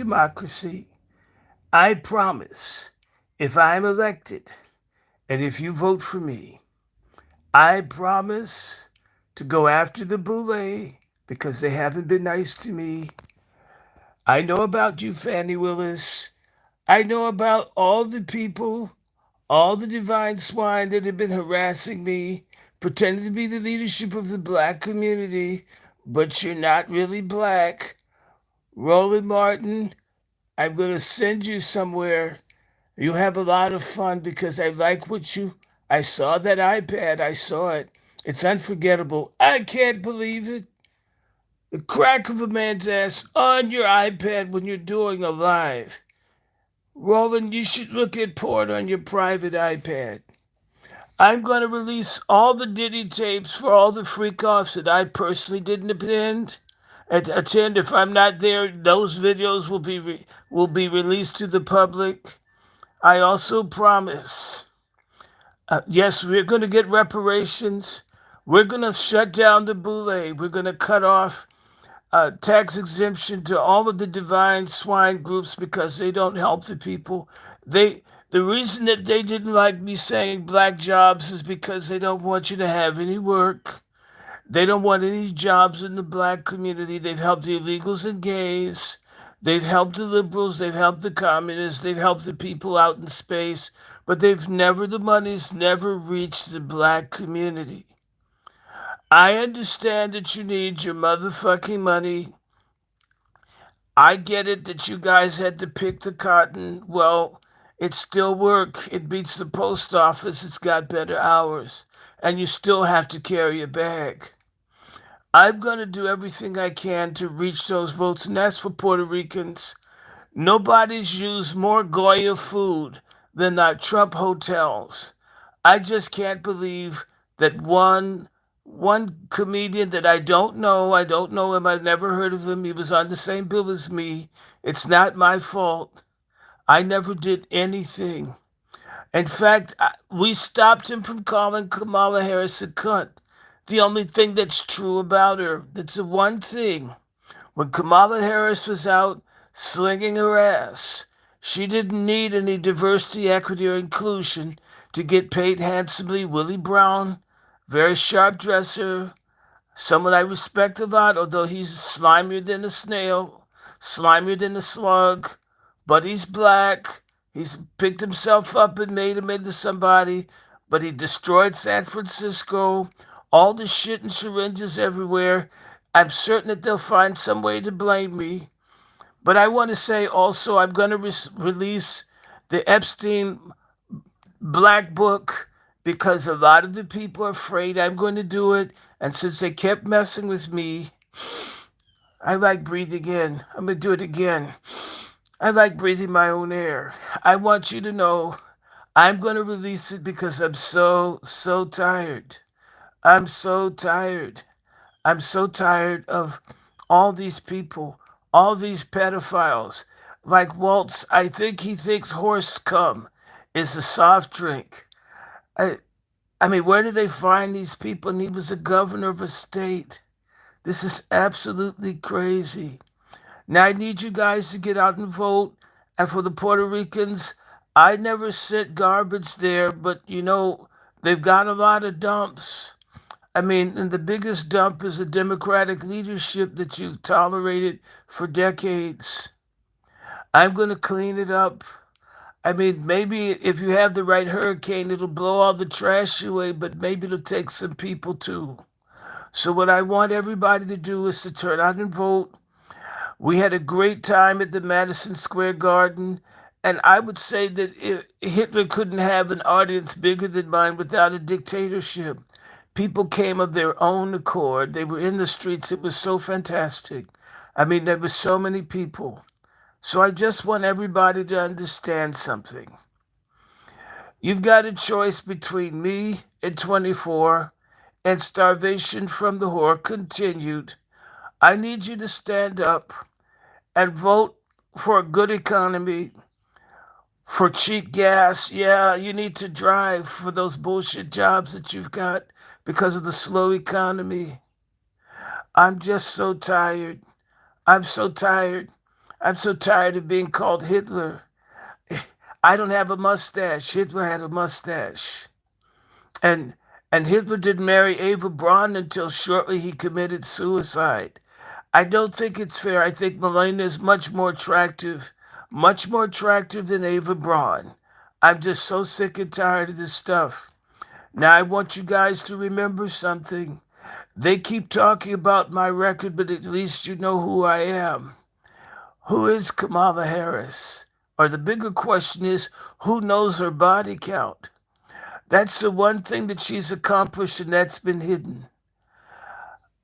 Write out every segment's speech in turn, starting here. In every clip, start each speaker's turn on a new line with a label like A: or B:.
A: democracy. I promise, if I'm elected and if you vote for me, I promise to go after the boule because they haven't been nice to me. I know about you, Fannie Willis. I know about all the people, all the divine swine that have been harassing me, pretending to be the leadership of the black community, but you're not really black. Roland Martin, I'm going to send you somewhere. You have a lot of fun because I like what you. I saw that iPad. I saw it. It's unforgettable. I can't believe it. The crack of a man's ass on your iPad when you're doing a live. Roland, you should look at porn on your private iPad. I'm going to release all the Diddy tapes for all the freak-offs that I personally didn't attend. If I'm not there, those videos will be released to the public. I also promise. Yes, we're going to get reparations. We're going to shut down the boule. We're going to cut off tax exemption to all of the divine swine groups because they don't help the people. The reason that they didn't like me saying black jobs is because they don't want you to have any work. They don't want any jobs in the black community. They've helped the illegals and gays. They've helped the liberals. They've helped the communists. They've helped the people out in space. But the money's never reached the black community. I understand that you need your motherfucking money. I get it that you guys had to pick the cotton. Well, it still work. It beats the post office. It's got better hours. And you still have to carry a bag. I'm going to do everything I can to reach those votes, and that's for Puerto Ricans. Nobody's used more Goya food than our Trump hotels. I just can't believe that one comedian that I don't know him, I've never heard of him. He was on the same bill as me. It's not my fault. I never did anything. In fact, we stopped him from calling Kamala Harris a cunt. The only thing that's true about her, that's the one thing. When Kamala Harris was out slinging her ass, she didn't need any diversity, equity, or inclusion to get paid handsomely. Willie Brown, very sharp dresser, someone I respect a lot, although he's slimier than a snail, slimier than a slug, but he's black. He's picked himself up and made him into somebody, but he destroyed San Francisco, all the shit and syringes everywhere. I'm certain that they'll find some way to blame me. But I want to say also, I'm going to release the Epstein Black Book because a lot of the people are afraid I'm going to do it. And since they kept messing with me, I like breathing in. I'm going to do it again. I like breathing my own air. I want you to know I'm going to release it because I'm so tired. I'm so tired. I'm so tired of all these people, all these pedophiles. Like Waltz, I think he thinks horse cum is a soft drink. I, I mean, where did they find these people? And he was a governor of a state. This is absolutely crazy. Now, I need you guys to get out and vote. And for the Puerto Ricans, I never sent garbage there, but they've got a lot of dumps. I mean, and the biggest dump is the Democratic leadership that you've tolerated for decades. I'm going to clean it up. I mean, maybe if you have the right hurricane, it'll blow all the trash away, but maybe it'll take some people too. So, what I want everybody to do is to turn out and vote. We had a great time at the Madison Square Garden, and I would say that Hitler couldn't have an audience bigger than mine without a dictatorship. People came of their own accord. They were in the streets. It was so fantastic. I mean, there were so many people. So I just want everybody to understand something. You've got a choice between me at 24 and starvation from the whore continued. I need you to stand up and vote for a good economy, for cheap gas. Yeah, you need to drive for those bullshit jobs that you've got because of the slow economy. I'm just so tired. I'm so tired. I'm so tired of being called Hitler. I don't have a mustache. Hitler had a mustache. And and Hitler didn't marry Eva Braun until shortly he committed suicide. I don't think it's fair. I think Melania is much more attractive than Eva Braun. I'm just so sick and tired of this stuff. Now I want you guys to remember something. They keep talking about my record, but at least you know who I am. Who is Kamala Harris? Or the bigger question is, who knows her body count? That's the one thing that she's accomplished, and that's been hidden.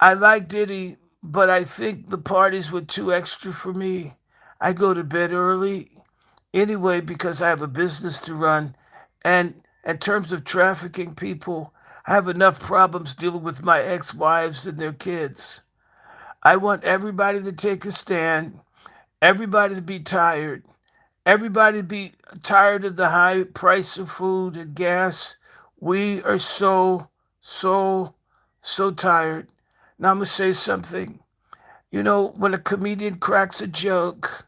A: I like Diddy, but I think the parties were too extra for me. I go to bed early anyway because I have a business to run. And in terms of trafficking people, I have enough problems dealing with my ex wives and their kids. I want everybody to take a stand, everybody to be tired, everybody to be tired of the high price of food and gas. We are so tired. Now I'm going to say something. You know, when a comedian cracks a joke,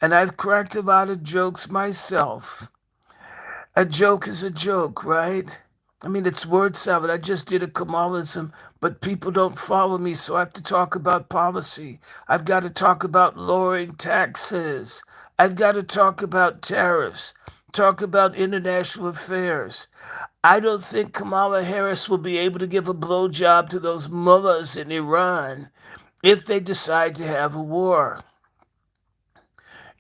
A: and I've cracked a lot of jokes myself, a joke is a joke, right? I mean, it's word salad. I just did a Kamalism, but people don't follow me, so I have to talk about policy. I've got to talk about lowering taxes. I've got to talk about tariffs, talk about international affairs. I don't think Kamala Harris will be able to give a blowjob to those mullahs in Iran if they decide to have a war.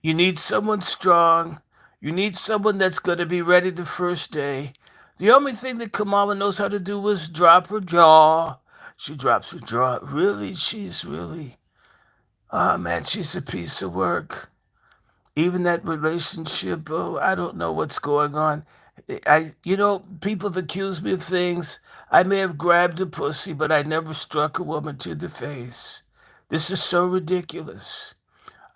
A: You need someone strong. You need someone that's going to be ready the first day. The only thing that Kamala knows how to do is drop her jaw. She drops her jaw. Really? Oh man, she's a piece of work. Even that relationship, oh, I don't know what's going on. People have accused me of things. I may have grabbed a pussy, but I never struck a woman to the face. This is so ridiculous.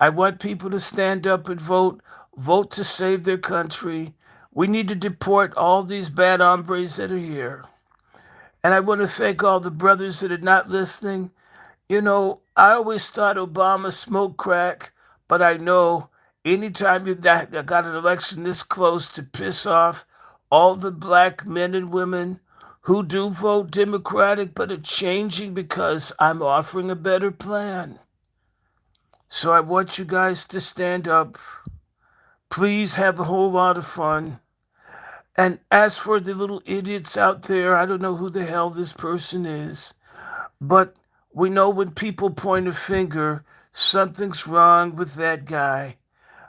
A: I want people to stand up and vote. Vote to save their country. We need to deport all these bad hombres that are here. And I want to thank all the brothers that are not listening. You know, I always thought Obama smoked crack, but I know anytime you got an election this close to piss off all the black men and women who do vote Democratic but are changing because I'm offering a better plan. So I want you guys to stand up. Please have a whole lot of fun. And as for the little idiots out there, I don't know who the hell this person is, but we know when people point a finger, something's wrong with that guy.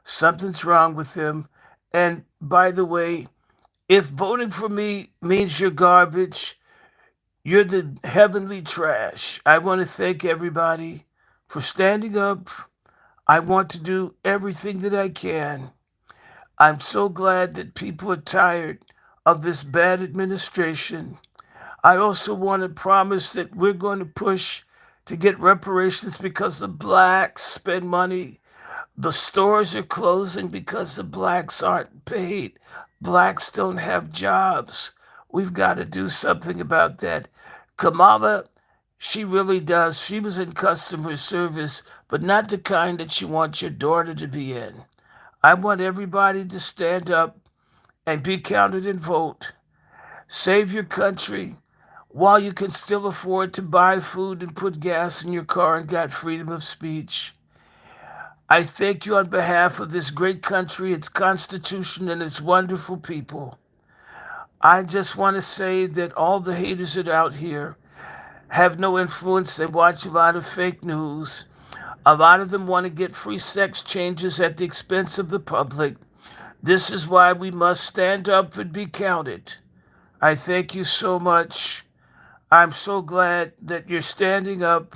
A: Something's wrong with him. And by the way, if voting for me means you're garbage, you're the heavenly trash. I want to thank everybody for standing up. I want to do everything that I can. I'm so glad that people are tired of this bad administration. I also want to promise that we're going to push to get reparations because the blacks spend money. The stores are closing because the blacks aren't paid. Blacks don't have jobs. We've got to do something about that. Kamala, she really does. She was in customer service, but not the kind that you want your daughter to be in. I want everybody to stand up and be counted and vote. Save your country while you can still afford to buy food and put gas in your car and got freedom of speech. I thank you on behalf of this great country, its constitution, and its wonderful people. I just want to say that all the haters that are out here have no influence. They watch a lot of fake news. A lot of them want to get free sex changes at the expense of the public. This is why we must stand up and be counted. I thank you so much. I'm so glad that you're standing up,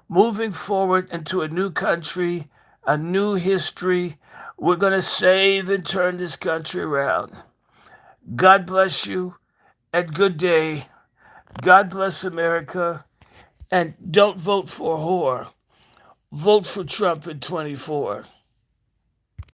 A: moving forward into a new country, a new history. We're going to save and turn this country around. God bless you and good day. God bless America. And don't vote for a whore. Vote for Trump in 24.